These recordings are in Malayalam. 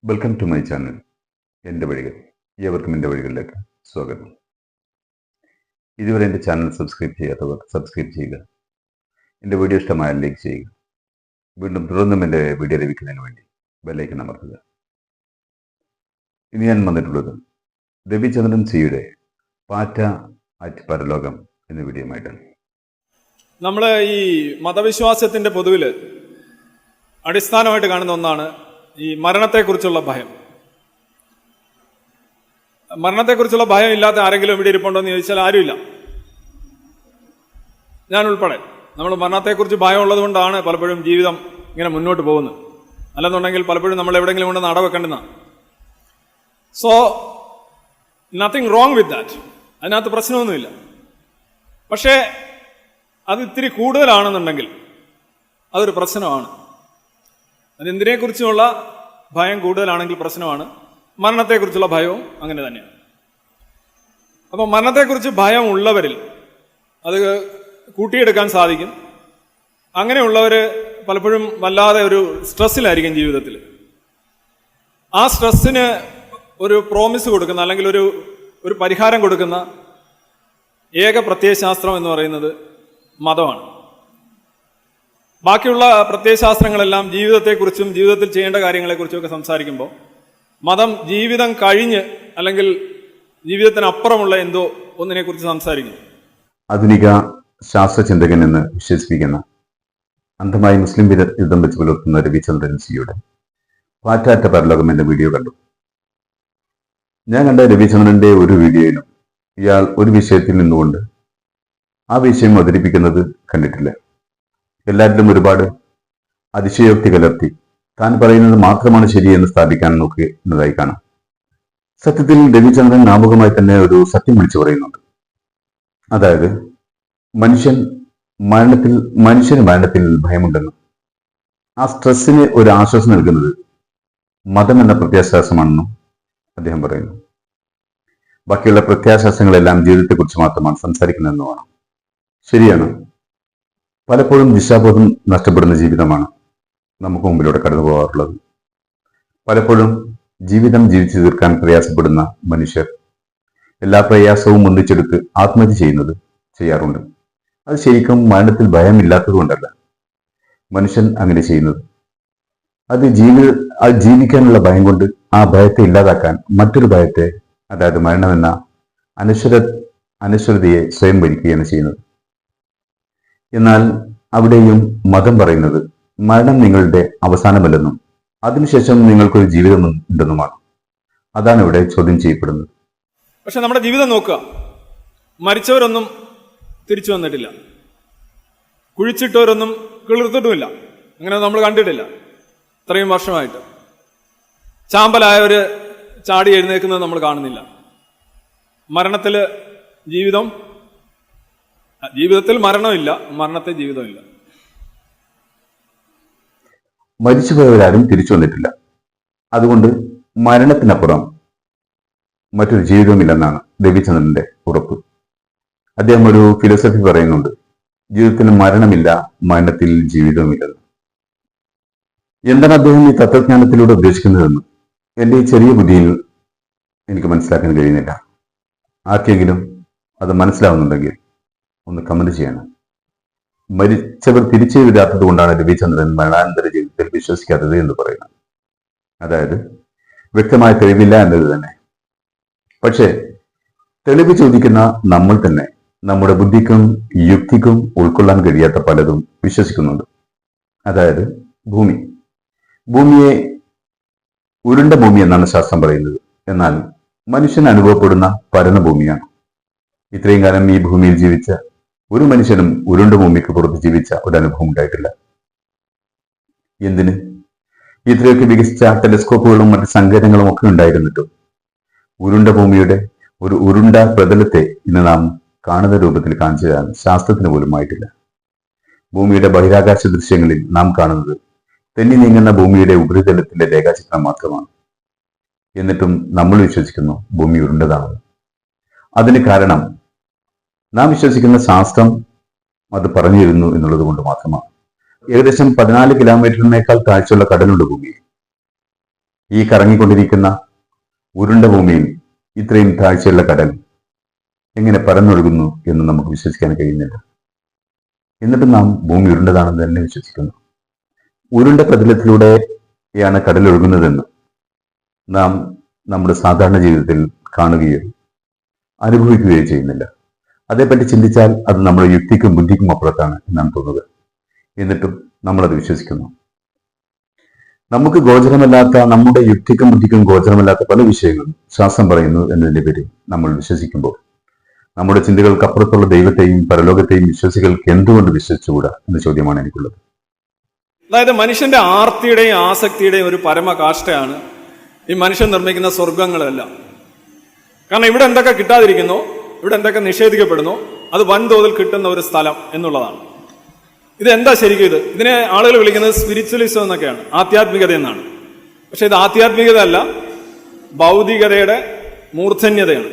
വെൽക്കം ടു മൈ ചാനൽ എൻ്റെ വഴികൾ. ഏവർക്കും എൻ്റെ വഴികളിലേക്ക് സ്വാഗതം. ഇതുവരെ എൻ്റെ ചാനൽ സബ്സ്ക്രൈബ് ചെയ്യാത്തവർ സബ്സ്ക്രൈബ് ചെയ്യുക. എൻ്റെ വീഡിയോ ഇഷ്ടമായാൽ ലൈക്ക് ചെയ്യുക. വീണ്ടും തുടർന്നും എൻ്റെ വീഡിയോ ലഭിക്കുന്നതിന് വേണ്ടി ബെല്ലൈക്കൺ അമർത്തുക. ഇനി ഞാൻ വന്നിട്ടുള്ളത് രവിചന്ദ്രൻ സിയുടെ പാറ്റ അറ്റ് പരലോകം എന്ന വീഡിയോയുമായിട്ടാണ്. നമ്മൾ ഈ മതവിശ്വാസത്തിൻ്റെ പൊതുവിൽ അടിസ്ഥാനമായിട്ട് കാണുന്ന ഒന്നാണ് ഈ മരണത്തെക്കുറിച്ചുള്ള ഭയം. മരണത്തെക്കുറിച്ചുള്ള ഭയം ഇല്ലാത്ത ആരെങ്കിലും ഇവിടെ ഇരിപ്പുണ്ടോ എന്ന് ചോദിച്ചാൽ ആരുമില്ല, ഞാൻ ഉൾപ്പെടെ. നമ്മൾ മരണത്തെക്കുറിച്ച് ഭയം ഉള്ളത് കൊണ്ടാണ് പലപ്പോഴും ജീവിതം ഇങ്ങനെ മുന്നോട്ട് പോകുന്നത്. അല്ലെന്നുണ്ടെങ്കിൽ പലപ്പോഴും നമ്മൾ എവിടെയെങ്കിലും കൊണ്ട് നടവെക്കേണ്ടതാണ്. So nothing wrong with that, അതിനകത്ത് പ്രശ്നമൊന്നുമില്ല. പക്ഷേ അത് ഇത്തിരി കൂടുതലാണെന്നുണ്ടെങ്കിൽ അതൊരു പ്രശ്നമാണ്. അതെന്തിനെക്കുറിച്ചുള്ള ഭയം കൂടുതലാണെങ്കിൽ പ്രശ്നമാണ്. മരണത്തെക്കുറിച്ചുള്ള ഭയവും അങ്ങനെ തന്നെയാണ്. അപ്പോൾ മരണത്തെക്കുറിച്ച് ഭയം ഉള്ളവരിൽ അത് കൂട്ടിയെടുക്കാൻ സാധിക്കും. അങ്ങനെയുള്ളവർ പലപ്പോഴും വല്ലാതെ ഒരു സ്ട്രെസ്സിലായിരിക്കും ജീവിതത്തിൽ. ആ സ്ട്രെസ്സിന് ഒരു പ്രോമിസ് കൊടുക്കുന്ന അല്ലെങ്കിൽ ഒരു പരിഹാരം കൊടുക്കുന്ന ഏക പ്രത്യയശാസ്ത്രം എന്ന് പറയുന്നത് മതമാണ്. ബാക്കിയുള്ള പ്രത്യയശാസ്ത്രങ്ങളെല്ലാം ജീവിതത്തെക്കുറിച്ചും ജീവിതത്തിൽ ചെയ്യേണ്ട കാര്യങ്ങളെക്കുറിച്ചും ഒക്കെ സംസാരിക്കുമ്പോൾ മതം ജീവിതം കഴിഞ്ഞ് അല്ലെങ്കിൽ ജീവിതത്തിനപ്പുറമുള്ള എന്തോ ഒന്നിനെക്കുറിച്ച് സംസാരിക്കുന്നു. ആധുനിക ശാസ്ത്രചിന്തകൻ എന്ന് വിശേഷിപ്പിക്കുന്ന അന്ധമായി മുസ്ലിം യുദ്ധം വെച്ച് പുലർത്തുന്ന രവിചന്ദ്രൻ സിയുടെ പാറ്റ അറ്റ് പരലോകം എന്ന വീഡിയോ കണ്ടു. ഞാൻ കണ്ട രവിചന്ദ്രന്റെ ഒരു വീഡിയോയിലും ഇയാൾ ഒരു വിഷയത്തിൽ നിന്നുകൊണ്ട് ആ വിഷയം അവതരിപ്പിക്കുന്നത് കണ്ടിട്ടില്ല. എല്ലാവരിലും ഒരുപാട് അതിശയോക്തി കലർത്തി താൻ പറയുന്നത് മാത്രമാണ് ശരിയെന്ന് സ്ഥാപിക്കാൻ നോക്കുന്നതായി കാണാം. സത്യത്തിൽ രവിചന്ദ്രൻ നാമകമായി തന്നെ ഒരു സത്യം വിളിച്ചു പറയുന്നുണ്ട്. അതായത് മനുഷ്യന് മരണത്തിൽ ഭയമുണ്ടെന്നും ആ സ്ട്രെസ്സിന് ഒരു ആശ്വാസം നൽകുന്നത് മതം എന്ന പ്രത്യാശാസ്ത്രമാണെന്നും അദ്ദേഹം പറയുന്നു. ബാക്കിയുള്ള പ്രത്യാശാസ്ത്രങ്ങളെല്ലാം ജീവിതത്തെക്കുറിച്ച് മാത്രമാണ് സംസാരിക്കുന്നതെന്നുമാണ്. ശരിയാണ്, പലപ്പോഴും ദിശാബോധം നഷ്ടപ്പെടുന്ന ജീവിതമാണ് നമുക്ക് മുമ്പിലൂടെ കടന്നു പോകാറുള്ളത്. പലപ്പോഴും ജീവിതം ജീവിച്ചു തീർക്കാൻ പ്രയാസപ്പെടുന്ന മനുഷ്യർ എല്ലാ പ്രയാസവും ഒന്നിച്ചെടുത്ത് ആത്മഹത്യ ചെയ്യാറുണ്ട്. അത് ശരിക്കും മരണത്തിൽ ഭയമില്ലാത്തത് കൊണ്ടല്ല മനുഷ്യൻ അങ്ങനെ ചെയ്യുന്നത്. അത് ജീവിക്കാനുള്ള ഭയം കൊണ്ട് ആ ഭയത്തെ ഇല്ലാതാക്കാൻ മറ്റൊരു ഭയത്തെ, അതായത് മരണമെന്ന അനശ്വരതയെ സ്വയം ഭരിക്കുകയാണ് ചെയ്യുന്നത്. എന്നാൽ അവിടെയും മതം പറയുന്നത് മരണം നിങ്ങളുടെ അവസാനമല്ലെന്നും അതിനുശേഷം നിങ്ങൾക്കൊരു ജീവിതം ഉണ്ടെന്നുമാണ്. അതാണ് ഇവിടെ ചോദ്യം ചെയ്യപ്പെടുന്നത്. പക്ഷെ നമ്മുടെ ജീവിതം നോക്കുക, മരിച്ചവരൊന്നും തിരിച്ചു വന്നിട്ടില്ല, കുഴിച്ചിട്ടവരൊന്നും കിളിർത്തിട്ടുമില്ല. അങ്ങനെ നമ്മൾ കണ്ടിട്ടില്ല ഇത്രയും വർഷമായിട്ട്. ചാമ്പലായവർ ചാടി എഴുന്നേക്കുന്നത് നമ്മൾ കാണുന്നില്ല. ജീവിതത്തിൽ മരണമില്ല, മരണത്തെ ജീവിതമില്ല. മരിച്ചുപോയവരാരും തിരിച്ചു വന്നിട്ടില്ല. അതുകൊണ്ട് മരണത്തിനപ്പുറം മറ്റൊരു ജീവിതവുമില്ലെന്നാണ് രവിചന്ദ്രന്റെ ഉറപ്പ്. അദ്ദേഹം ഒരു ഫിലോസഫി പറയുന്നുണ്ട്, ജീവിതത്തിന് മരണമില്ല, മരണത്തിൽ ജീവിതവുമില്ലെന്ന്. എന്താണ് അദ്ദേഹം ഈ തത്വജ്ഞാനത്തിലൂടെ ഉദ്ദേശിക്കുന്നതെന്ന് എൻ്റെ ഈ ചെറിയ ബുദ്ധിയിൽ എനിക്ക് മനസ്സിലാക്കാൻ കഴിയുന്നില്ല. ആർക്കെങ്കിലും അത് മനസ്സിലാവുന്നുണ്ടെങ്കിൽ ഒന്ന് കമന്റ് ചെയ്യണം. മരിച്ചവർ തിരിച്ചു വരാത്തത് കൊണ്ടാണ് രവിചന്ദ്രൻ മരണാനന്തര ജീവിതത്തിൽ വിശ്വസിക്കാത്തത് എന്ന് പറയുന്നത്. അതായത് വ്യക്തമായ തെളിവില്ല എന്നത് തന്നെ. പക്ഷേ തെളിവ് ചോദിക്കുന്ന നമ്മൾ തന്നെ നമ്മുടെ ബുദ്ധിക്കും യുക്തിക്കും ഉൾക്കൊള്ളാൻ കഴിയാത്ത പലതും വിശ്വസിക്കുന്നുണ്ട്. അതായത് ഭൂമിയെ ഉരുണ്ട ഭൂമി എന്നാണ് ശാസ്ത്രം പറയുന്നത്. എന്നാൽ മനുഷ്യന് അനുഭവപ്പെടുന്ന പരന്ന ഭൂമിയാണ്. ഇത്രയും കാലം ഈ ഭൂമിയിൽ ജീവിച്ച ഒരു മനുഷ്യനും ഉരുണ്ട ഭൂമിക്ക് പുറത്ത് ജീവിച്ച ഒരു അനുഭവം ഉണ്ടായിട്ടില്ല. എന്തിന്? ഇത്രയൊക്കെ വികസിച്ച ടെലിസ്കോപ്പുകളും മറ്റ് സങ്കേതങ്ങളും ഒക്കെ ഉണ്ടായിരുന്നിട്ടും ഉരുണ്ട ഭൂമിയുടെ ഒരു ഉരുണ്ട പ്രതലത്തെ ഇന്ന് നാം കാണുന്ന രൂപത്തിൽ കാണിച്ചു തരാൻ ശാസ്ത്രത്തിന് പോലും ആയിട്ടില്ല. ഭൂമിയുടെ ബഹിരാകാശ ദൃശ്യങ്ങളിൽ നാം കാണുന്നത് തെന്നി നീങ്ങുന്ന ഭൂമിയുടെ ഉപരിതലത്തിന്റെ രേഖാചിത്രം മാത്രമാണ്. എന്നിട്ടും നമ്മൾ വിശ്വസിക്കുന്നു ഭൂമി ഉരുണ്ടതാണെന്ന്. അതിന് കാരണം നാം വിശ്വസിക്കുന്ന ശാസ്ത്രം അത് പറഞ്ഞു തരുന്നു എന്നുള്ളത് കൊണ്ട് മാത്രമാണ്. ഏകദേശം 14 കിലോമീറ്ററിനേക്കാൾ താഴ്ചയുള്ള കടലുണ്ട് ഭൂമിയിൽ. ഈ കറങ്ങിക്കൊണ്ടിരിക്കുന്ന ഉരുണ്ട ഭൂമിയിൽ ഇത്രയും താഴ്ചയുള്ള കടൽ എങ്ങനെ പരന്നൊഴുകുന്നു എന്ന് നമുക്ക് വിശ്വസിക്കാൻ കഴിയുന്നില്ല. എന്നിട്ട് നാം ഭൂമി ഉരുണ്ടതാണെന്ന് തന്നെ വിശ്വസിക്കുന്നു. ഉരുണ്ട പ്രതലത്തിലൂടെയാണ് കടൽ ഒഴുകുന്നതെന്ന് നാം നമ്മുടെ സാധാരണ ജീവിതത്തിൽ കാണുകയോ അനുഭവിക്കുകയോ ചെയ്യുന്നില്ല. അതേപ്പറ്റി ചിന്തിച്ചാൽ അത് നമ്മുടെ യുക്തിക്കും ബുദ്ധിക്കും അപ്പുറത്താണ് എന്നാണ് തോന്നുക. എന്നിട്ടും നമ്മളത് വിശ്വസിക്കുന്നു. നമുക്ക് ഗോചരമല്ലാത്ത, നമ്മുടെ യുക്തിക്കും ബുദ്ധിക്കും ഗോചരമല്ലാത്ത പല വിഷയങ്ങളും ശാസ്ത്രം പറയുന്നു എന്നതിന്റെ പേരിൽ നമ്മൾ വിശ്വസിക്കുമ്പോൾ നമ്മുടെ ചിന്തകൾക്ക് അപ്പുറത്തുള്ള ദൈവത്തെയും പരലോകത്തെയും വിശ്വാസികൾക്ക് എന്തുകൊണ്ട് വിശ്വസിച്ചുകൂടാ എന്ന ചോദ്യമാണ് എനിക്കുള്ളത്. അതായത് മനുഷ്യന്റെ ആർത്തിയുടെയും ആസക്തിയുടെയും ഒരു പരമകാഷ്ഠയാണ് ഈ മനുഷ്യൻ നിർമ്മിക്കുന്ന സ്വർഗങ്ങളെല്ലാം. കാരണം ഇവിടെ എന്തൊക്കെ കിട്ടാതിരിക്കുന്നു, ഇവിടെ എന്തൊക്കെ നിഷേധിക്കപ്പെടുന്നു, അത് വൻതോതിൽ കിട്ടുന്ന ഒരു സ്ഥലം എന്നുള്ളതാണ്. ഇത് എന്താ ശരിക്കും? ഇതിനെ ആളുകൾ വിളിക്കുന്നത് സ്പിരിച്വലിസം എന്നൊക്കെയാണ്, ആധ്യാത്മികത എന്നാണ്. പക്ഷെ ഇത് ആധ്യാത്മികത അല്ല, ഭൗതികതയുടെ മൂർധന്യതയാണ്.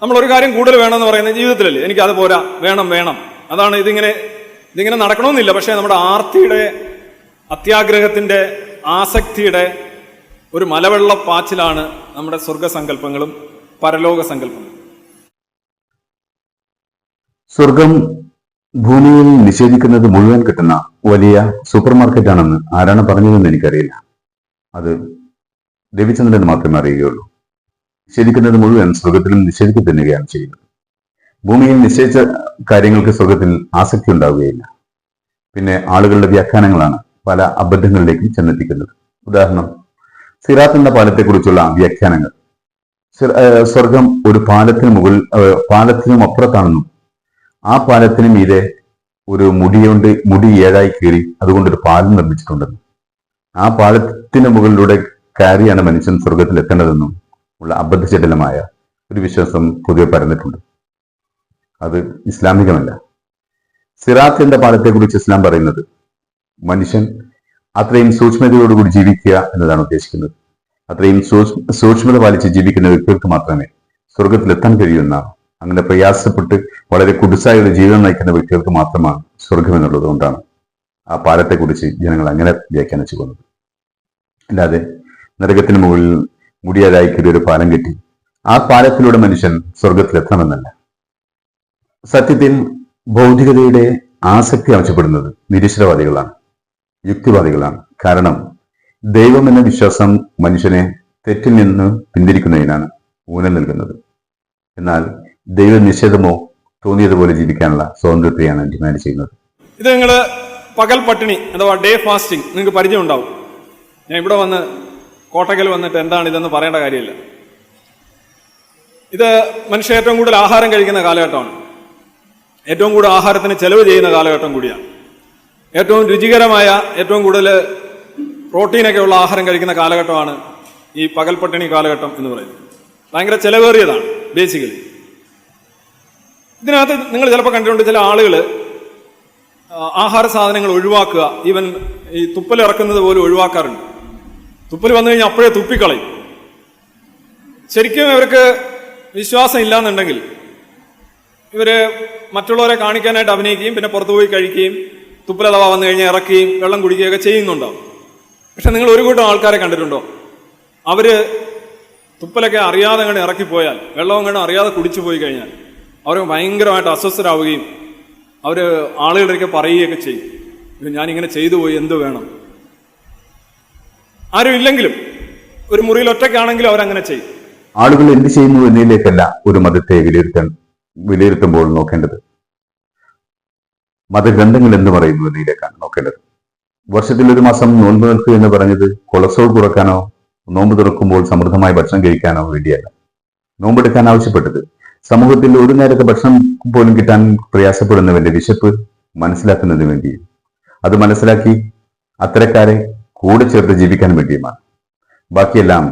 നമ്മൾ ഒരു കാര്യം കൂടുതൽ വേണമെന്ന് പറയുന്നത് ജീവിതത്തിലല്ലേ, എനിക്ക് അത് പോരാ, വേണം, അതാണ്. ഇതിങ്ങനെ നടക്കണമെന്നില്ല. പക്ഷെ നമ്മുടെ ആർത്തിയുടെ, അത്യാഗ്രഹത്തിന്റെ, ആസക്തിയുടെ ഒരു മലവെള്ളപ്പാച്ചിലാണ് നമ്മുടെ സ്വർഗസങ്കല്പങ്ങളും പരലോക സങ്കല്പങ്ങളും. സ്വർഗം ഭൂമിയിൽ നിഷേധിക്കുന്നത് മുഴുവൻ കിട്ടുന്ന വലിയ സൂപ്പർ മാർക്കറ്റാണെന്ന് ആരാണ് പറഞ്ഞതെന്ന് എനിക്കറിയില്ല. അത് രവിചന്ദ്രന് മാത്രമേ അറിയുകയുള്ളൂ. നിഷേധിക്കുന്നത് മുഴുവൻ സ്വർഗത്തിലും നിഷേധിക്കപ്പെടുകയാണ് ചെയ്യുന്നത്. ഭൂമിയിൽ നിശ്ചയിച്ച കാര്യങ്ങൾക്ക് സ്വർഗത്തിൽ ആസക്തി ഉണ്ടാവുകയില്ല. പിന്നെ ആളുകളുടെ വ്യാഖ്യാനങ്ങളാണ് പല അബദ്ധങ്ങളിലേക്കും ചെന്നെത്തിക്കുന്നത്. ഉദാഹരണം, സിറാത്ത് എന്ന പാലത്തെക്കുറിച്ചുള്ള വ്യാഖ്യാനങ്ങൾ. സ്വർഗം ഒരു പാലത്തിനും അപ്പുറത്താണെന്നും ആ പാലത്തിന് മീതെ ഒരു മുടി ഏഴായി കീറി അതുകൊണ്ടൊരു പാലം നിർമ്മിച്ചിട്ടുണ്ടെന്നും ആ പാലത്തിന് മുകളിലൂടെ കയറിയാണ് മനുഷ്യൻ സ്വർഗത്തിൽ എത്തേണ്ടതെന്നും ഉള്ള അബദ്ധജടിലമായ ഒരു വിശ്വാസം പൊതുവെ പരന്നിട്ടുണ്ട്. അത് ഇസ്ലാമികമല്ല. സിറാത്ത് എന്ന പാലത്തെക്കുറിച്ച് ഇസ്ലാം പറയുന്നത് മനുഷ്യൻ അത്രയും സൂക്ഷ്മതയോടുകൂടി ജീവിക്കുക എന്നതാണ് ഉദ്ദേശിക്കുന്നത്. അത്രയും സൂക്ഷ്മത പാലിച്ച് ജീവിക്കുന്ന വ്യക്തികൾക്ക് മാത്രമേ സ്വർഗത്തിലെത്താൻ കഴിയുമെന്നാണ്. അങ്ങനെ പ്രയാസപ്പെട്ട് വളരെ കുടുസായ ഒരു ജീവിതം നയിക്കുന്ന വ്യക്തികൾക്ക് മാത്രമാണ് സ്വർഗം എന്നുള്ളത് കൊണ്ടാണ് ആ പാലത്തെക്കുറിച്ച് ജനങ്ങൾ അങ്ങനെ വ്യാഖ്യാനിച്ചു പോകുന്നത്. അല്ലാതെ നരകത്തിന് മുകളിൽ മുടിയാതായിക്കൊരു ഒരു പാലം കെട്ടി ആ പാലത്തിലൂടെ മനുഷ്യൻ സ്വർഗത്തിലെത്തണമെന്നല്ല. സത്യത്തിൽ ഭൗതികതയുടെ ആസക്തി ആവശ്യപ്പെടുന്നത് നിരീശ്വരവാദികളാണ്, യുക്തിവാദികളാണ്. കാരണം ദൈവം എന്ന വിശ്വാസം മനുഷ്യനെ തെറ്റിൽ നിന്ന് പിന്തിരിക്കുന്നതിനാണ് ഊന്നൽ നൽകുന്നത്. എന്നാൽ ദൈവ നിഷേധമോ തോന്നിയതുപോലെ ജീവിക്കാനുള്ള സ്വാതന്ത്ര്യത്തെയാണ് ഡിമാൻഡ് ചെയ്യുന്നത്. ഇത് നിങ്ങൾ പകൽ പട്ടിണി അഥവാ ഡേ ഫാസ്റ്റിംഗ് നിങ്ങൾക്ക് പരിചയം ഉണ്ടാവും. ഞാൻ ഇവിടെ വന്ന് കോട്ടക്കൽ വന്നിട്ട് എന്താണ് ഇതെന്ന് പറയേണ്ട കാര്യമില്ല. ഇത് മനുഷ്യർ ഏറ്റവും കൂടുതൽ ആഹാരം കഴിക്കുന്ന കാലഘട്ടമാണ്. ഏറ്റവും കൂടുതൽ ആഹാരത്തിന് ചെലവ് ചെയ്യുന്ന കാലഘട്ടം കൂടിയാണ്. ഏറ്റവും രുചികരമായ, ഏറ്റവും കൂടുതൽ പ്രോട്ടീനൊക്കെ ഉള്ള ആഹാരം കഴിക്കുന്ന കാലഘട്ടമാണ് ഈ പകൽ പട്ടിണി കാലഘട്ടം എന്ന് പറയുന്നത്. ഭയങ്കര ചെലവേറിയതാണ് ബേസിക്കലി. ഇതിനകത്ത് നിങ്ങൾ ചിലപ്പോൾ കണ്ടിട്ടുണ്ട്, ചില ആളുകൾ ആഹാര സാധനങ്ങൾ ഒഴിവാക്കുക, ഈവൻ ഈ തുപ്പൽ ഇറക്കുന്നത് പോലും ഒഴിവാക്കാറുണ്ട്. തുപ്പൽ വന്നു കഴിഞ്ഞാൽ അപ്പോഴേ തുപ്പിക്കളയും. ശരിക്കും ഇവർക്ക് വിശ്വാസം ഇല്ലാന്നുണ്ടെങ്കിൽ ഇവര് മറ്റുള്ളവരെ കാണിക്കാനായിട്ട് അഭിനയിക്കുകയും പിന്നെ പുറത്തുപോയി കഴിക്കുകയും തുപ്പലഥവാ വന്നു കഴിഞ്ഞാൽ ഇറക്കുകയും വെള്ളം കുടിക്കുകയൊക്കെ ചെയ്യുന്നുണ്ടാവും. പക്ഷെ നിങ്ങൾ ഒരു കൂട്ടം ആൾക്കാരെ കണ്ടിട്ടുണ്ടോ? അവര് തുപ്പലൊക്കെ അറിയാതെ അങ്ങനെ ഇറക്കിപ്പോയാൽ, വെള്ളം അങ്ങനെ അറിയാതെ കുടിച്ചു പോയി കഴിഞ്ഞാൽ അവർ ഭയങ്കരമായിട്ട് അസ്വസ്ഥരാവുകയും അവര് ആളുകളൊക്കെ പറയുകയൊക്കെ ചെയ്യും, ഞാനിങ്ങനെ ചെയ്തു പോയി, എന്ത് വേണം. ആരും ഇല്ലെങ്കിലും ഒരു മുറിയിൽ ഒറ്റയ്ക്കാണെങ്കിലും അവരങ്ങനെ ചെയ്യും. ആളുകൾ എന്ത് ചെയ്യുന്നു എന്നതിലേക്കല്ല ഒരു മതത്തെ വിലയിരുത്തുമ്പോൾ നോക്കേണ്ടത്, മതഗ്രന്ഥങ്ങൾ എന്ന് പറയുന്നു എന്നതിലേക്കാണ് നോക്കേണ്ടത്. വർഷത്തിൽ ഒരു മാസം നോമ്പ് നിൽക്കുക എന്ന് പറഞ്ഞത് കൊളസ്ട്രോൾ കുറക്കാനോ നോമ്പ് തുറക്കുമ്പോൾ സമൃദ്ധമായ ഭക്ഷണം കഴിക്കാനോ വേണ്ടിയല്ല. നോമ്പെടുക്കാൻ ആവശ്യപ്പെട്ടത് സമൂഹത്തിൽ ഒരു നേരത്തെ ഭക്ഷണം പോലും കിട്ടാൻ പ്രയാസപ്പെടുന്നവന്റെ വിശപ്പ് മനസ്സിലാക്കുന്നതിന് വേണ്ടിയും അത് മനസ്സിലാക്കി അത്തരക്കാരെ കൂടെ ചേർത്ത് ജീവിക്കാൻ വേണ്ടിയുമാണ്. ബാക്കിയെല്ലാം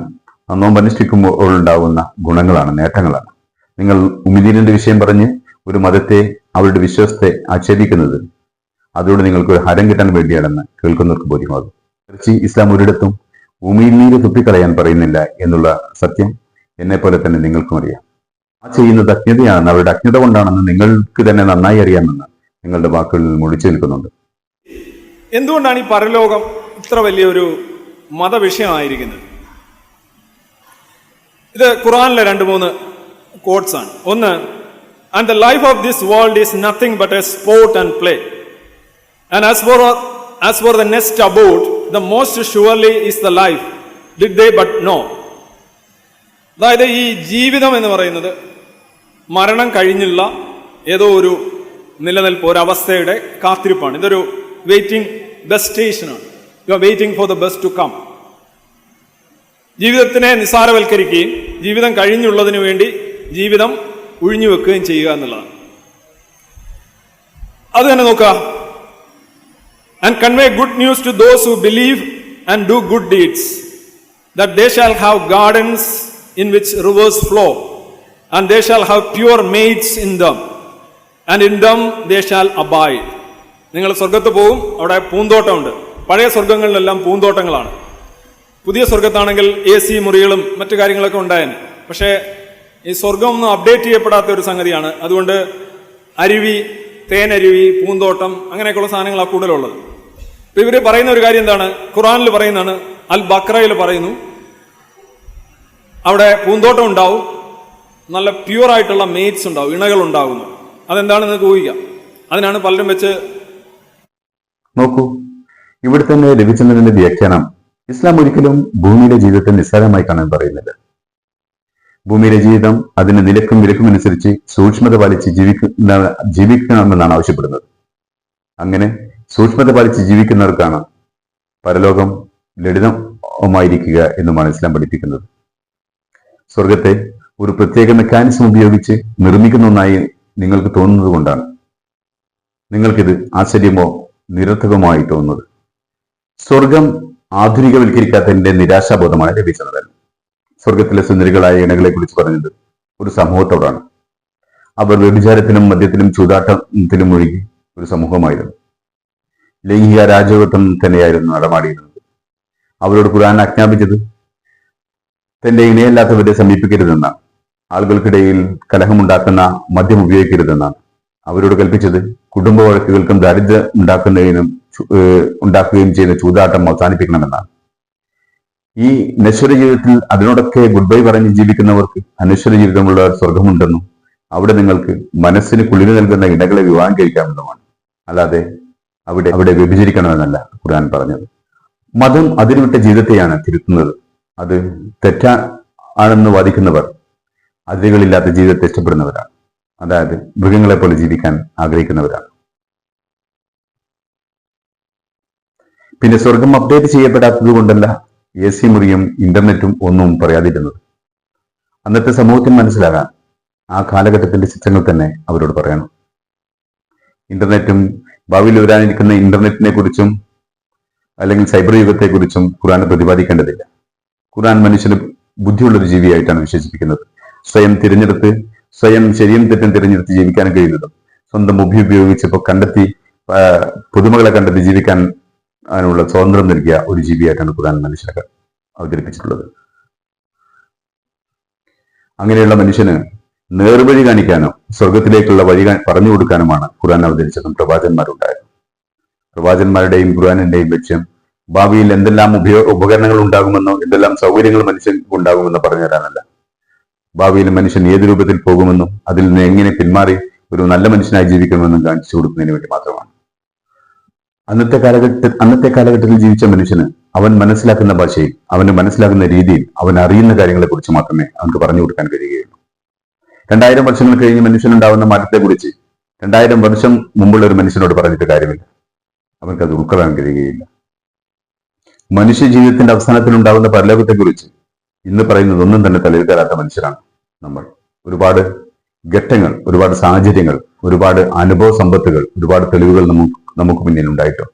നോമ്പ് അനുഷ്ഠിക്കുമ്പോൾ ഉണ്ടാകുന്ന ഗുണങ്ങളാണ്, നേട്ടങ്ങളാണ്. നിങ്ങൾ ഉമിനീരിന്റെ വിഷയം പറഞ്ഞ് ഒരു മതത്തെ, അവരുടെ വിശ്വാസത്തെ ആക്ഷേപിക്കുന്നത് അതോടെ നിങ്ങൾക്ക് ഒരു ഹരം കിട്ടാൻ വേണ്ടിയാണെന്ന് കേൾക്കുന്നവർക്ക് ബോധ്യമാകും. തിരിച്ച് ഇസ്ലാം ഒരിടത്തും ഉമിനീര് തുപ്പിക്കളയാൻ പറയുന്നില്ല എന്നുള്ള സത്യം എന്നെപ്പോലെ തന്നെ നിങ്ങൾക്കും അറിയാം. ആ ചെയ്യുന്നത് അജ്ഞതയാണെന്ന്, അവരുടെ അജ്ഞത കൊണ്ടാണെന്ന് നിങ്ങൾക്ക് തന്നെ നന്നായി അറിയാമെന്ന് നിങ്ങളുടെ വാക്കുകളിൽ മുടിച്ചു നിൽക്കുന്നുണ്ട്. എന്തുകൊണ്ടാണ് ഈ പരലോകം ഇത്ര വലിയൊരു മതവിഷയമായിരിക്കുന്നത്. ഇത് ഖുർആനിലെ 2-3 കോട്ട്സ് ആണ്. ഒന്ന്, and the life of this world is nothing but a sport and play, and as for the nest about the most surely is the life did they but know. അതായത് ഈ ജീവിതം എന്ന് പറയുന്നത് മരണം കഴിഞ്ഞുള്ള ഏതോ ഒരു നിലനിൽപ്പ്, ഒരവസ്ഥയുടെ കാത്തിരിപ്പാണ്. ഇതൊരു വെയിറ്റിംഗ് ഡെസ്റ്റിനേഷനാണ്. You are waiting for the best to come. ജീവിതത്തിനെ നിസ്സാരവൽക്കരിക്കുകയും ജീവിതം കഴിഞ്ഞുള്ളതിനു വേണ്ടി ജീവിതം ഒഴിഞ്ഞു വെക്കുകയും ചെയ്യുക എന്നുള്ളതാണ്. അത് തന്നെ നോക്കുക. And convey good news to those who believe and do good deeds, that they shall have gardens in which rivers flow, and they shall have pure maids in them, and in them they shall abide. നിങ്ങൾ സ്വർഗത്ത് പോവും, അവിടെ പൂന്തോട്ടമുണ്ട്. പഴയ സ്വർഗങ്ങളിലെല്ലാം പൂന്തോട്ടങ്ങളാണ്. പുതിയ സ്വർഗത്താണെങ്കിൽ AC മുറികളും മറ്റു കാര്യങ്ങളൊക്കെ ഉണ്ടായേനെ. പക്ഷേ ഈ സ്വർഗം ഒന്നും അപ്ഡേറ്റ് ചെയ്യപ്പെടാത്ത ഒരു സംഗതിയാണ്. അതുകൊണ്ട് അരുവി, തേനരുവി, പൂന്തോട്ടം അങ്ങനെയൊക്കെയുള്ള സാധനങ്ങളാണ് കൂടുതലുള്ളത്. ഇപ്പൊ ഇവര് പറയുന്ന ഒരു കാര്യം എന്താണ്? ഖുർആനിൽ പറയുന്നതാണ്, അൽ ബക്രയിൽ പറയുന്നു, അവിടെ പൂന്തോട്ടം ഉണ്ടാവും, നല്ല പ്യൂർ ആയിട്ടുള്ള മെയ്റ്റ്സ് ഉണ്ടാവും, ഇണകൾ ഉണ്ടാകുന്നു. അതെന്താണെന്ന് ഊഹിക്കാം. അതിനാണ് പലരും വെച്ച് നോക്കൂ. ഇവിടെ തന്നെ രവിചന്ദ്രന്റെ വ്യാഖ്യാനം ഇസ്ലാം ഒരിക്കലും ഭൂമിയിലെ ജീവിതത്തെ നിസ്സാരമായി കാണാൻ പറയുന്നില്ല. ഭൂമിയിലെ ജീവിതം അതിന് നിലക്കും വിലക്കും അനുസരിച്ച് സൂക്ഷ്മത പാലിച്ച് ജീവിക്കണമെന്നാണ് ആവശ്യപ്പെടുന്നത്. അങ്ങനെ സൂക്ഷ്മത പാലിച്ച് ജീവിക്കുന്നവർക്കാണ് പരലോകം ലളിതമായിരിക്കുക എന്നുമാണ് ഇസ്ലാം പഠിപ്പിക്കുന്നത്. സ്വർഗത്തെ ഒരു പ്രത്യേക മെക്കാനിസം ഉപയോഗിച്ച് നിർമ്മിക്കുന്ന ഒന്നായി നിങ്ങൾക്ക് തോന്നുന്നത് കൊണ്ടാണ് നിങ്ങൾക്കിത് ആശ്ചര്യമോ നിരർത്ഥകമായി തോന്നുന്നത്. സ്വർഗം ആധുനികവൽക്കരിക്കാത്തതിന്റെ നിരാശാബോധമാണ് ലഭിച്ചത്. സ്വർഗത്തിലെ സുന്ദരികളായ ഇണകളെ കുറിച്ച് പറഞ്ഞത് ഒരു സമൂഹത്തോടാണ്. അവർ വ്യഭിചാരത്തിലും മദ്യത്തിലും ചൂതാട്ടത്തിലും ഒഴുകി ഒരു സമൂഹമായിരുന്നു. ലൈംഗിക രാജകത്വം തന്നെയായിരുന്നു നടമാടിയിരുന്നത്. അവരോട് ഖുർആൻ ആജ്ഞാപിച്ചത് തന്റെ ഇണയല്ലാത്തവരെ സമീപിക്കരുതെന്നാണ്. ആളുകൾക്കിടയിൽ കലഹമുണ്ടാക്കുന്ന മദ്യം ഉപയോഗിക്കരുതെന്നാണ്. അവരോട് കൽപ്പിച്ചത് കുടുംബ വഴക്കുകൾക്കും ദാരിദ്ര്യം ഉണ്ടാക്കുകയും ചെയ്യുന്ന ചൂതാട്ടം അവസാനിപ്പിക്കണമെന്നാണ്. ഈ നശ്വര ജീവിതത്തിൽ അതിനോടൊക്കെ ഗുഡ് ബൈ പറഞ്ഞ് ജീവിക്കുന്നവർക്ക് അനശ്വര ജീവിതമുള്ള സ്വർഗമുണ്ടെന്നും അവിടെ നിങ്ങൾക്ക് മനസ്സിന് കുളിര് നൽകുന്ന ഇണകളെ വിവാഹം കഴിക്കാമെന്നുമാണ്. അല്ലാതെ അവിടെ വ്യഭിചരിക്കണമെന്നല്ല ഖുർആൻ പറഞ്ഞത്. മതം അതിരുവിട്ട ജീവിതത്തെയാണ് തിരുത്തുന്നത്. അത് തെറ്റാണെന്ന് വാദിക്കുന്നവർ അതിരുകളില്ലാത്ത ജീവിതത്തെ ഇഷ്ടപ്പെടുന്നവരാണ്. അതായത് മൃഗങ്ങളെ പോലെ ജീവിക്കാൻ ആഗ്രഹിക്കുന്നവരാണ്. പിന്നെ സ്വർഗം അപ്ഡേറ്റ് ചെയ്യപ്പെടാത്തത് കൊണ്ടല്ല AC മുറിയും ഇന്റർനെറ്റും ഒന്നും പറയാതിരുന്നത്. അന്നത്തെ സമൂഹത്തിന് മനസ്സിലാകാൻ ആ കാലഘട്ടത്തിന്റെ ചിത്രങ്ങൾ തന്നെ അവരോട് പറയണം. ഇന്റർനെറ്റും ഭാവിയിൽ വരാനിരിക്കുന്ന ഇന്റർനെറ്റിനെ കുറിച്ചും അല്ലെങ്കിൽ സൈബർ യുഗത്തെക്കുറിച്ചും ഖുർആൻ പ്രതിപാദിക്കേണ്ടതില്ല. ഖുർആൻ മനുഷ്യന് ബുദ്ധിയുള്ളൊരു ജീവിയായിട്ടാണ് വിശേഷിപ്പിക്കുന്നത്. സ്വയം ശരിയും തെറ്റും തിരഞ്ഞെടുത്ത് ജീവിക്കാനും കഴിയുന്നതും സ്വന്തം ബുദ്ധി ഉപയോഗിച്ചപ്പോൾ പുതുമകളെ കണ്ടെത്തി ജീവിക്കാൻ അതിനുള്ള സ്വാതന്ത്ര്യം നൽകിയ ഒരു ജീവിയായിട്ടാണ് ഖുർആൻ മനുഷ്യനെ അവതരിപ്പിച്ചിട്ടുള്ളത്. അങ്ങനെയുള്ള മനുഷ്യന് നേർവഴി കാണിക്കാനും സ്വർഗത്തിലേക്കുള്ള വഴി പറഞ്ഞു കൊടുക്കാനുമാണ് ഖുർആൻ അവതരിച്ചതും പ്രവാചകന്മാരുണ്ടായത്. പ്രവാചകന്മാരുടെയും ഖുർആനിന്റെയും ലക്ഷ്യം ഭാവിയിൽ എന്തെല്ലാം ഉപകരണങ്ങൾ ഉണ്ടാകുമെന്നോ എന്തെല്ലാം സൗകര്യങ്ങൾ മനുഷ്യർക്ക് ഉണ്ടാകുമെന്നോ പറഞ്ഞു തരാനല്ല. ഭാവിയിൽ മനുഷ്യൻ ഏത് രൂപത്തിൽ പോകുമെന്നും അതിൽ നിന്ന് എങ്ങനെ പിന്മാറി ഒരു നല്ല മനുഷ്യനായി ജീവിക്കണമെന്നും കാണിച്ചു കൊടുക്കുന്നതിന് വേണ്ടി മാത്രമാണ്. അന്നത്തെ കാലഘട്ടത്തിൽ ജീവിച്ച മനുഷ്യന് അവൻ മനസ്സിലാക്കുന്ന ഭാഷയിൽ, അവന് മനസ്സിലാക്കുന്ന രീതിയിൽ, അവൻ അറിയുന്ന കാര്യങ്ങളെ കുറിച്ച് മാത്രമേ അവർക്ക് പറഞ്ഞു കൊടുക്കാൻ കഴിയുകയുള്ളൂ. 2000 വർഷങ്ങൾ കഴിഞ്ഞ് മനുഷ്യനുണ്ടാവുന്ന മാറ്റത്തെക്കുറിച്ച് 2000 വർഷം മുമ്പുള്ള ഒരു മനുഷ്യനോട് പറഞ്ഞിട്ട് കാര്യമില്ല. അവർക്ക് അത് ഉൾക്കൊള്ളാൻ കഴിയുകയില്ല. മനുഷ്യ ജീവിതത്തിന്റെ അവസാനത്തിൽ ഉണ്ടാകുന്ന പരലോകത്തെക്കുറിച്ച് ഇന്ന് പറയുന്നത് ഒന്നും തന്നെ തലയിൽ കയറാത്ത മനുഷ്യരാണ് നമ്മൾ. ഒരുപാട് ഘട്ടങ്ങൾ, ഒരുപാട് സാഹചര്യങ്ങൾ, ഒരുപാട് അനുഭവ സമ്പത്തുകൾ, ഒരുപാട് തെളിവുകൾ നമുക്ക് മുന്നിൽ ഉണ്ടായിട്ടോ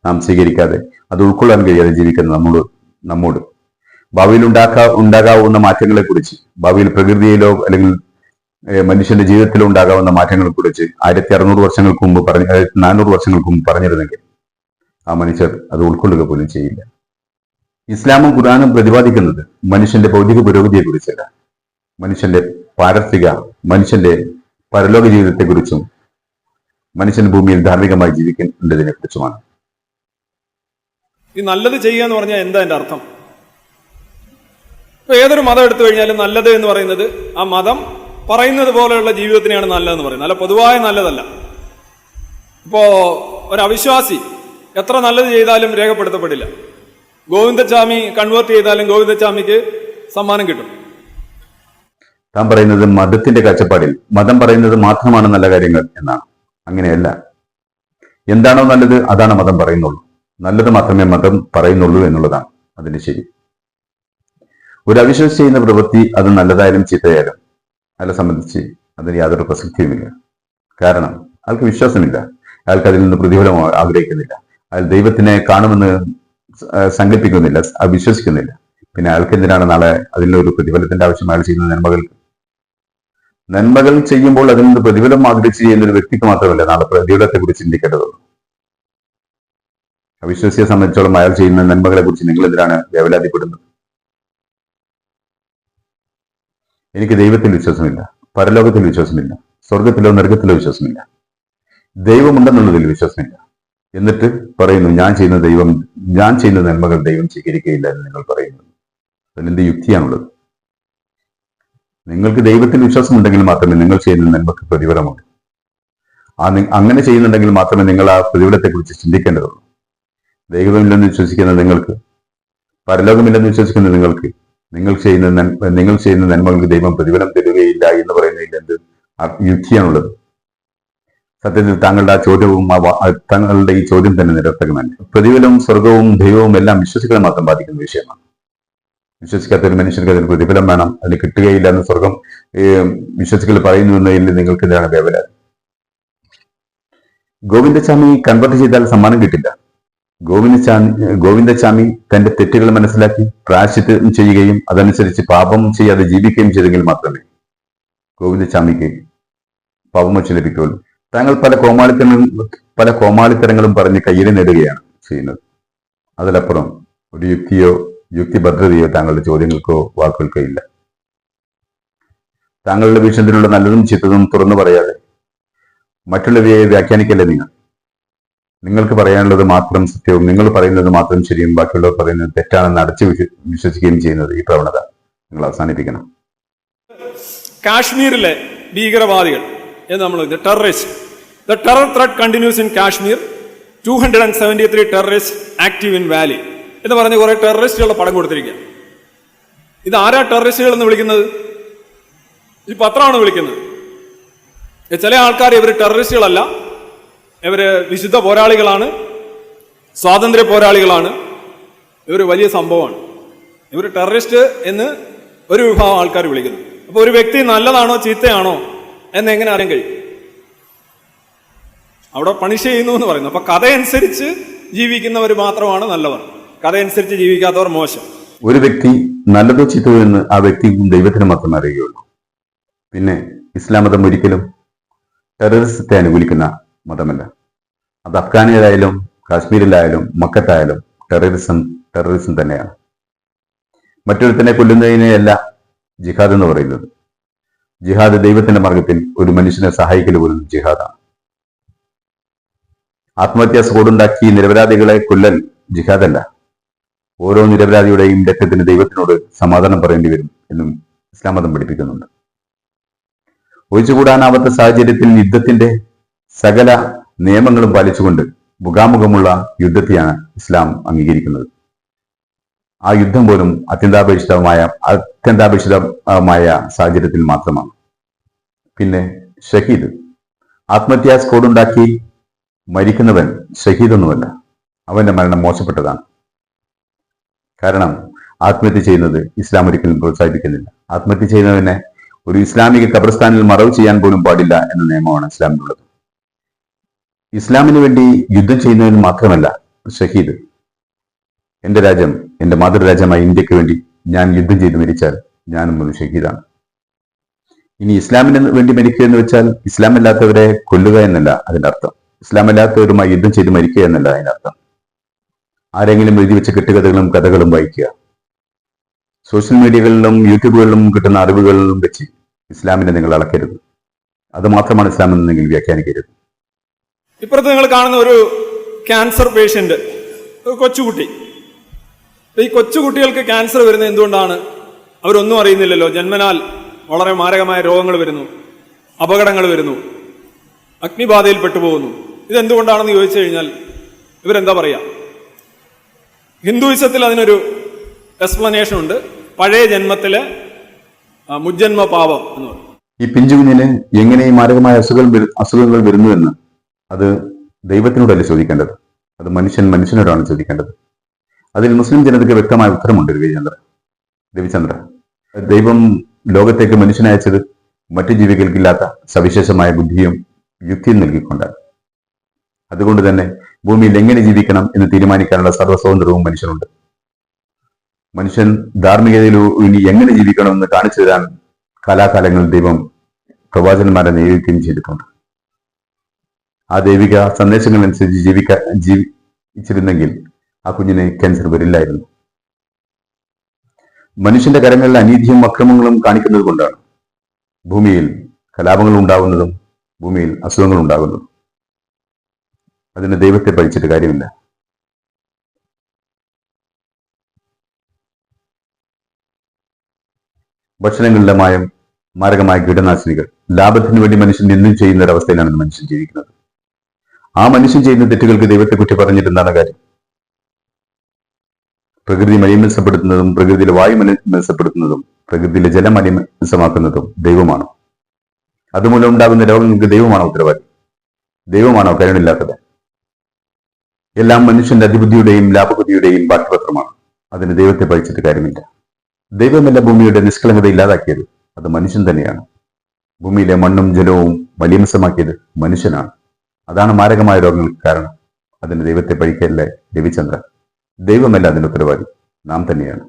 നാം സ്വീകരിക്കാതെ അത് ഉൾക്കൊള്ളാൻ കഴിയാതെ ജീവിക്കുന്ന നമ്മോട് ഭാവിയിൽ ഉണ്ടാകാവുന്ന മാറ്റങ്ങളെ കുറിച്ച്, ഭാവിയിൽ പ്രകൃതിയിലോ അല്ലെങ്കിൽ മനുഷ്യന്റെ ജീവിതത്തിലോ ഉണ്ടാകാവുന്ന മാറ്റങ്ങളെ കുറിച്ച് 1600 വർഷങ്ങൾക്ക് മുമ്പ് 400 വർഷങ്ങൾക്ക് മുമ്പ് പറഞ്ഞിരുന്നെങ്കിൽ ആ മനുഷ്യർ അത് ഉൾക്കൊള്ളുക പോലും ചെയ്യില്ല. ഇസ്ലാമും ഖുർആനും പ്രതിപാദിക്കുന്നത് മനുഷ്യന്റെ ഭൗതിക പുരോഗതിയെ കുറിച്ചല്ല, മനുഷ്യന്റെ മനുഷ്യന്റെ പരലോക ജീവിതത്തെക്കുറിച്ചും മനുഷ്യൻ ഭൂമിയിൽ ധാർമ്മികമായി ജീവിക്കേണ്ടതിനെ കുറിച്ചുമാണ്. ഈ നല്ലത് ചെയ്യുക എന്ന് പറഞ്ഞാൽ എന്താ എൻ്റെ അർത്ഥം? ഇപ്പൊ ഏതൊരു മതം എടുത്തു കഴിഞ്ഞാലും നല്ലത് എന്ന് പറയുന്നത് ആ മതം പറയുന്നത് പോലെയുള്ള ജീവിതത്തിനെയാണ് നല്ലതെന്ന് പറയുന്നത്, അല്ല പൊതുവായ നല്ലതല്ല. ഇപ്പോ ഒരു അവിശ്വാസി എത്ര നല്ലത് ചെയ്താലും രേഖപ്പെടുത്തപ്പെടില്ല. ഗോവിന്ദച്ചാമി കൺവേർട്ട് ചെയ്താലും ഗോവിന്ദച്ചാമിക്ക് സമ്മാനം കിട്ടും. താൻ പറയുന്നത് മതത്തിന്റെ കാഴ്ചപ്പാടിൽ മതം പറയുന്നത് മാത്രമാണ് നല്ല കാര്യങ്ങൾ എന്നാണ്. അങ്ങനെയല്ല. എന്താണോ നല്ലത് അതാണ് മതം പറയുന്നുള്ളൂ. നല്ലത് മാത്രമേ മതം പറയുന്നുള്ളൂ എന്നുള്ളതാണ് അതിന്റെ ശരി. ഒരു അവിശ്വാസി ചെയ്യുന്ന പ്രവൃത്തി അത് നല്ലതായാലും ചീത്തയായാലും അയാളെ സംബന്ധിച്ച് അതിന് യാതൊരു പ്രസക്തിയുമില്ല. കാരണം അയാൾക്ക് വിശ്വാസമില്ല, അയാൾക്ക് അതിൽ നിന്ന് പ്രതിഫലം ആഗ്രഹിക്കുന്നില്ല, അയാൾ ദൈവത്തിനെ കാണുമെന്ന് സങ്കല്പിക്കുന്നില്ല, വിശ്വസിക്കുന്നില്ല. പിന്നെ അയാൾക്ക് എന്തിനാണ് നാളെ അതിനൊരു പ്രതിഫലത്തിന്റെ ആവശ്യം? അയാൾ ചെയ്യുന്ന നന്മകൾ ചെയ്യുമ്പോൾ അതിൽ നിന്ന് പ്രതിഫലം ആഗ്രഹിച്ച് ചെയ്യുന്ന ഒരു വ്യക്തിക്ക് മാത്രമല്ല നാളെ പ്രതിഫലത്തെ കുറിച്ച് ചിന്തിക്കേണ്ടതുള്ളൂ. അവിശ്വാസിയെ സംബന്ധിച്ചോളം അയാൾ ചെയ്യുന്ന നന്മകളെ കുറിച്ച് നിങ്ങൾ എന്തിനാണ് വേവലാതിപ്പെടുന്നത്? എനിക്ക് ദൈവത്തിൽ വിശ്വാസമില്ല, പരലോകത്തിൽ വിശ്വാസമില്ല, സ്വർഗത്തിലോ നരകത്തിലോ വിശ്വാസമില്ല, ദൈവമുണ്ടെന്നുള്ളതിൽ വിശ്വാസമില്ല. എന്നിട്ട് പറയുന്നു ഞാൻ ചെയ്യുന്ന നന്മകൾ ദൈവം സ്വീകരിക്കുകയില്ല എന്ന് നിങ്ങൾ പറയുന്നു. അതിനെന്ത് യുക്തിയാണുള്ളത്? നിങ്ങൾക്ക് ദൈവത്തിൽ വിശ്വാസമുണ്ടെങ്കിൽ മാത്രമേ നിങ്ങൾ ചെയ്യുന്ന നന്മക്ക് പ്രതിഫലമുള്ളൂ. അങ്ങനെ ചെയ്യുന്നുണ്ടെങ്കിൽ മാത്രമേ നിങ്ങൾ ആ പ്രതിഫലത്തെക്കുറിച്ച് ചിന്തിക്കേണ്ടതുള്ളൂ. ദൈവമില്ലെന്ന് വിശ്വസിക്കുന്ന നിങ്ങൾക്ക്, പരലോകമില്ലെന്ന് വിശ്വസിക്കുന്ന നിങ്ങൾക്ക്, നിങ്ങൾ ചെയ്യുന്ന നന്മകൾക്ക് ദൈവം പ്രതിഫലം തരികയില്ല എന്ന് പറയുന്നതിൽ എന്ത് യുക്തിയാണുള്ളത്? സത്യത്തിൽ താങ്കളുടെ ഈ ചോദ്യം തന്നെ നിരർത്ഥകമല്ല. പ്രതിഫലവും സ്വർഗവും ദൈവവും എല്ലാം വിശ്വസികളെ മാത്രം ബാധിക്കുന്ന വിഷയമാണ്. വിശ്വസിക്കാത്ത ഒരു മനുഷ്യർക്ക് അതിന് പ്രതിഫലം വേണം, അതിന് കിട്ടുകയില്ല എന്ന് സ്വർഗം വിശ്വസികൾ പറയുന്നു എന്നതിൽ നിങ്ങൾക്ക് എന്താണ് വേവലാതി? ഗോവിന്ദച്ചാമി കൺവേർട്ട് ചെയ്താൽ സമ്മാനം കിട്ടില്ല. ഗോവിന്ദച്ചാമി തന്റെ തെറ്റുകൾ മനസ്സിലാക്കി പ്രായശ്ചിത്തം ചെയ്യുകയും അതനുസരിച്ച് പാപം ചെയ്യാതെ ജീവിക്കുകയും ചെയ്തെങ്കിൽ മാത്രമേ ഗോവിന്ദച്ചാമിക്ക് പാപമോചനം ലഭിക്കുകയുള്ളൂ. താങ്കൾ പല കോമാളിത്തരങ്ങളും പറഞ്ഞ് കയ്യിൽ നേടുകയാണ് ചെയ്യുന്നത്. അതിലപ്പുറം ഒരു യുക്തിഭദ്രതയോ താങ്കളുടെ ചോദ്യങ്ങൾക്കോ വാക്കുകൾക്കോ ഇല്ല. താങ്കളുടെ വീക്ഷണത്തിലുള്ള നല്ലതും ചീത്തതും തുറന്നു പറയാതെ മറ്റുള്ളവയെ വ്യാഖ്യാനിക്കല്ലേ നിങ്ങൾക്ക് പറയാനുള്ളത് മാത്രം സത്യവും നിങ്ങൾ പറയുന്നത് മാത്രം ശരിയും ബാക്കിയുള്ളവർ പറയുന്നത് തെറ്റാണെന്ന് അടച്ചു വിശ്വസിക്കുകയും ചെയ്യുന്നത് ഈ പ്രവണത നിങ്ങൾ അവസാനിപ്പിക്കണം. കാശ്മീരിലെ ഭീകരവാദികൾ എന്ന് നമ്മൾ The terror threat continues in Kashmir. 273 terrorists active in Valley. എന്ന് പറഞ്ഞ് കുറെ ടെററിസ്റ്റുകളുടെ പടം കൊടുത്തിരിക്കുക. ഇത് ആരാ ടെററിസ്റ്റുകൾ എന്ന് വിളിക്കുന്നത്? ഈ പത്രമാണ് വിളിക്കുന്നത്. ചില ആൾക്കാർ ഇവർ ടെററിസ്റ്റുകളല്ല, ഇവര് വിശുദ്ധ പോരാളികളാണ്, സ്വാതന്ത്ര്യ പോരാളികളാണ്, ഇവർ വലിയ സംഭവമാണ്. ഇവർ ടെററിസ്റ്റ് എന്ന് ഒരു വിഭാഗം ആൾക്കാർ വിളിക്കുന്നു. അപ്പൊ ഒരു വ്യക്തി നല്ലതാണോ ചീത്തയാണോ എന്ന് എങ്ങനെ അറിയാൻ കഴിയും? അവിടെ പണിഷ് ചെയ്യുന്നു എന്ന് പറയുന്നു. അപ്പൊ കഥയനുസരിച്ച് ജീവിക്കുന്നവർ മാത്രമാണ് നല്ലവർ, കഥയനുസരിച്ച് ജീവിക്കാത്തവർ മോശം. ഒരു വ്യക്തി നല്ലതോ ചീത്തോ എന്ന് ആ വ്യക്തിക്കും ദൈവത്തിന് മാത്രമേ അറിയുകയുള്ളൂ. പിന്നെ ഇസ്ലാം മതം ഒരിക്കലും ടെററിസത്തെ അനുകൂലിക്കുന്ന മതമല്ല. അത് അഫ്ഗാനിലായാലും കാശ്മീരിലായാലും മക്കത്തായാലും ടെററിസം തന്നെയാണ്. മറ്റൊരുത്തനെ കൊല്ലുന്നതിനെയല്ല ജിഹാദ് എന്ന് പറയുന്നത്. ജിഹാദ് ദൈവത്തിന്റെ മാർഗത്തിൽ ഒരു മനുഷ്യനെ സഹായിക്കൽ പോലും ജിഹാദാണ്. ആത്മഹത്യാ സ്കോഡുണ്ടാക്കി നിരപരാധികളെ കൊല്ലൽ ജിഹാദല്ല. ഓരോ നിരപരാധിയുടെയും രക്തത്തിന് ദൈവത്തിനോട് സമാധാനം പറയേണ്ടി വരും എന്നും ഇസ്ലാം മതം പഠിപ്പിക്കുന്നുണ്ട്. ഒഴിച്ചുകൂടാനാവാത്ത സാഹചര്യത്തിൽ യുദ്ധത്തിന്റെ സകല നിയമങ്ങളും പാലിച്ചുകൊണ്ട് മുഖാമുഖമുള്ള യുദ്ധത്തെയാണ് ഇസ്ലാം അംഗീകരിക്കുന്നത്. ആ യുദ്ധം പോലും അത്യന്താപേക്ഷിതമായ സാഹചര്യത്തിൽ മാത്രമാണ്. പിന്നെ ഷഹീദ്, ആത്മഹത്യാ സ്കോഡുണ്ടാക്കി മരിക്കുന്നവൻ ഷഹീദൊന്നുമല്ല. അവന്റെ മരണം മോശപ്പെട്ടതാണ്. കാരണം ആത്മഹത്യ ചെയ്യുന്നത് ഇസ്ലാം ഒരിക്കലും പ്രോത്സാഹിപ്പിക്കുന്നില്ല. ആത്മഹത്യ ചെയ്യുന്നവനെ ഒരു ഇസ്ലാമിക ഖബർസ്ഥാനിൽ മറവ് ചെയ്യാൻ പോലും പാടില്ല എന്ന നിയമമാണ് ഇസ്ലാമിനുള്ളത്. ഇസ്ലാമിന് വേണ്ടി യുദ്ധം ചെയ്യുന്നവന് മാത്രമല്ല ഷഹീദ്. എന്റെ രാജ്യം, എന്റെ മാതൃരാജ്യമായ ഇന്ത്യക്ക് വേണ്ടി ഞാൻ യുദ്ധം ചെയ്ത് മരിച്ചാൽ ഞാനും ഒരു ഷഹീദാണ്. ഇനി ഇസ്ലാമിന് വേണ്ടി മരിക്കുക എന്ന് വെച്ചാൽ ഇസ്ലാം അല്ലാത്തവരെ കൊല്ലുക എന്നല്ല അതിന്റെ അർത്ഥം. ഇസ്ലാം അല്ലാത്തവരുമായി യുദ്ധം ചെയ്ത് മരിക്കുക എന്നല്ല അതിനർത്ഥം. ആരെങ്കിലും എഴുതി വെച്ച കെട്ടുകഥകളും കഥകളും വായിക്കുക, സോഷ്യൽ മീഡിയകളിലും യൂട്യൂബുകളിലും കിട്ടുന്ന അറിവുകളിലും വെച്ച് ഇസ്ലാമിനെ നിങ്ങൾ അളക്കരുത്. അത് മാത്രമാണ് ഇസ്ലാം എന്ന് നിങ്ങൾ വ്യാഖ്യാനിക്കരുത്. ഇപ്പുറത്ത് നിങ്ങൾ കാണുന്ന ഒരു ക്യാൻസർ പേഷ്യന്റ്, കൊച്ചുകുട്ടി, ഈ കൊച്ചുകുട്ടികൾക്ക് ക്യാൻസർ വരുന്നത് എന്തുകൊണ്ടാണ്? അവരൊന്നും അറിയുന്നില്ലല്ലോ. ജന്മനാൽ വളരെ മാരകമായ രോഗങ്ങൾ വരുന്നു, അപകടങ്ങൾ വരുന്നു, അഗ്നിബാധയിൽ പെട്ടുപോകുന്നു. ഇതെന്തുകൊണ്ടാണെന്ന് ചോദിച്ചു കഴിഞ്ഞാൽ ഇവരെന്താ പറയുക? ഹിന്ദുയിസത്തിൽ അതിനൊരു എക്സ്പ്ലനേഷൻ ഉണ്ട്. പഴയ ജന്മത്തിലെ മുജ്ജന്മ പാപം എന്ന് പറയും. ഈ പിഞ്ചുകുഞ്ഞിന് എങ്ങനെ ഈ മാരകമായ അസുഖങ്ങൾ വരുന്നുവെന്ന് അത് ദൈവത്തിനോടല്ല ചോദിക്കേണ്ടത്, അത് മനുഷ്യനോടാണ് ചോദിക്കേണ്ടത്. അതിൽ മുസ്ലിം ജനതയ്ക്ക് വ്യക്തമായ ഉത്തരമുണ്ട്. രവിചന്ദ്ര, ദൈവം ലോകത്തേക്ക് മനുഷ്യനെ അയച്ചത് മറ്റു ജീവികൾക്കില്ലാത്ത സവിശേഷമായ ബുദ്ധിയും യുക്തിയും നൽകിക്കൊണ്ടാണ്. അതുകൊണ്ട് തന്നെ ഭൂമിയിൽ എങ്ങനെ ജീവിക്കണം എന്ന് തീരുമാനിക്കാനുള്ള സർവ്വസ്വാതന്ത്ര്യവും മനുഷ്യനുണ്ട്. മനുഷ്യൻ ധാർമ്മികതയിൽ ഇനി എങ്ങനെ ജീവിക്കണമെന്ന് കാണിച്ചു തരാൻ കാലാകാലങ്ങളിൽ ദൈവം പ്രവാചകന്മാരെ നിയോഗിക്കുകയും ചെയ്തിട്ടുണ്ട്. ആ ദൈവിക സന്ദേശങ്ങളനുസരിച്ച് ജീവിച്ചിരുന്നെങ്കിൽ ആ കുഞ്ഞിന് ക്യാൻസർ വരില്ലായിരുന്നു. മനുഷ്യന്റെ കരങ്ങളിൽ അനീതിയും അക്രമങ്ങളും കാണിക്കുന്നത് കൊണ്ടാണ് ഭൂമിയിൽ കലാപങ്ങൾ ഉണ്ടാകുന്നതും ഭൂമിയിൽ അസുഖങ്ങൾ ഉണ്ടാകുന്നതും. അതിന് ദൈവത്തെ പഴിച്ചിട്ട് കാര്യമില്ല. ഭക്ഷണങ്ങളിലെ മാരകമായ കീടനാശിനികൾ ലാഭത്തിന് വേണ്ടി മനുഷ്യൻ നിന്നും ചെയ്യുന്ന ഒരവസ്ഥയിലാണ് മനുഷ്യൻ ജീവിക്കുന്നത്. ആ മനുഷ്യൻ ചെയ്യുന്ന തെറ്റുകൾക്ക് ദൈവത്തെ കുറ്റി പറഞ്ഞിട്ട് എന്താണ് കാര്യം? പ്രകൃതി മലിനപ്പെടുത്തുന്നതും പ്രകൃതിയിലെ വായു മലിനപ്പെടുത്തുന്നതും പ്രകൃതിയിലെ ജലം മലിനമാക്കുന്നതും ദൈവമാണ്. അതുമൂലം ഉണ്ടാകുന്ന രോഗങ്ങൾക്ക് ദൈവമാണോ ഉത്തരവാദി? ദൈവമാണോ കരുണില്ലാത്തത്? എല്ലാം മനുഷ്യന്റെ അതിബുദ്ധിയുടെയും ലാഭബുദ്ധിയുടെയും ബാക്കിപത്രമാണ്. അതിന് ദൈവത്തെ പഴിച്ചിട്ട് കാര്യമില്ല. ദൈവമല്ല ഭൂമിയുടെ നിഷ്കളങ്കത ഇല്ലാതാക്കിയത്, അത് മനുഷ്യൻ തന്നെയാണ്. ഭൂമിയിലെ മണ്ണും ജലവും മലിനമാക്കിയത് മനുഷ്യനാണ്. അതാണ് മാരകമായ രോഗങ്ങൾക്ക് കാരണം. അതിന് ദൈവത്തെ പഴിക്കല്ലേ രവിചന്ദ്ര. ദൈവമല്ല അതിന് ഉത്തരവാദി, നാം തന്നെയാണ്.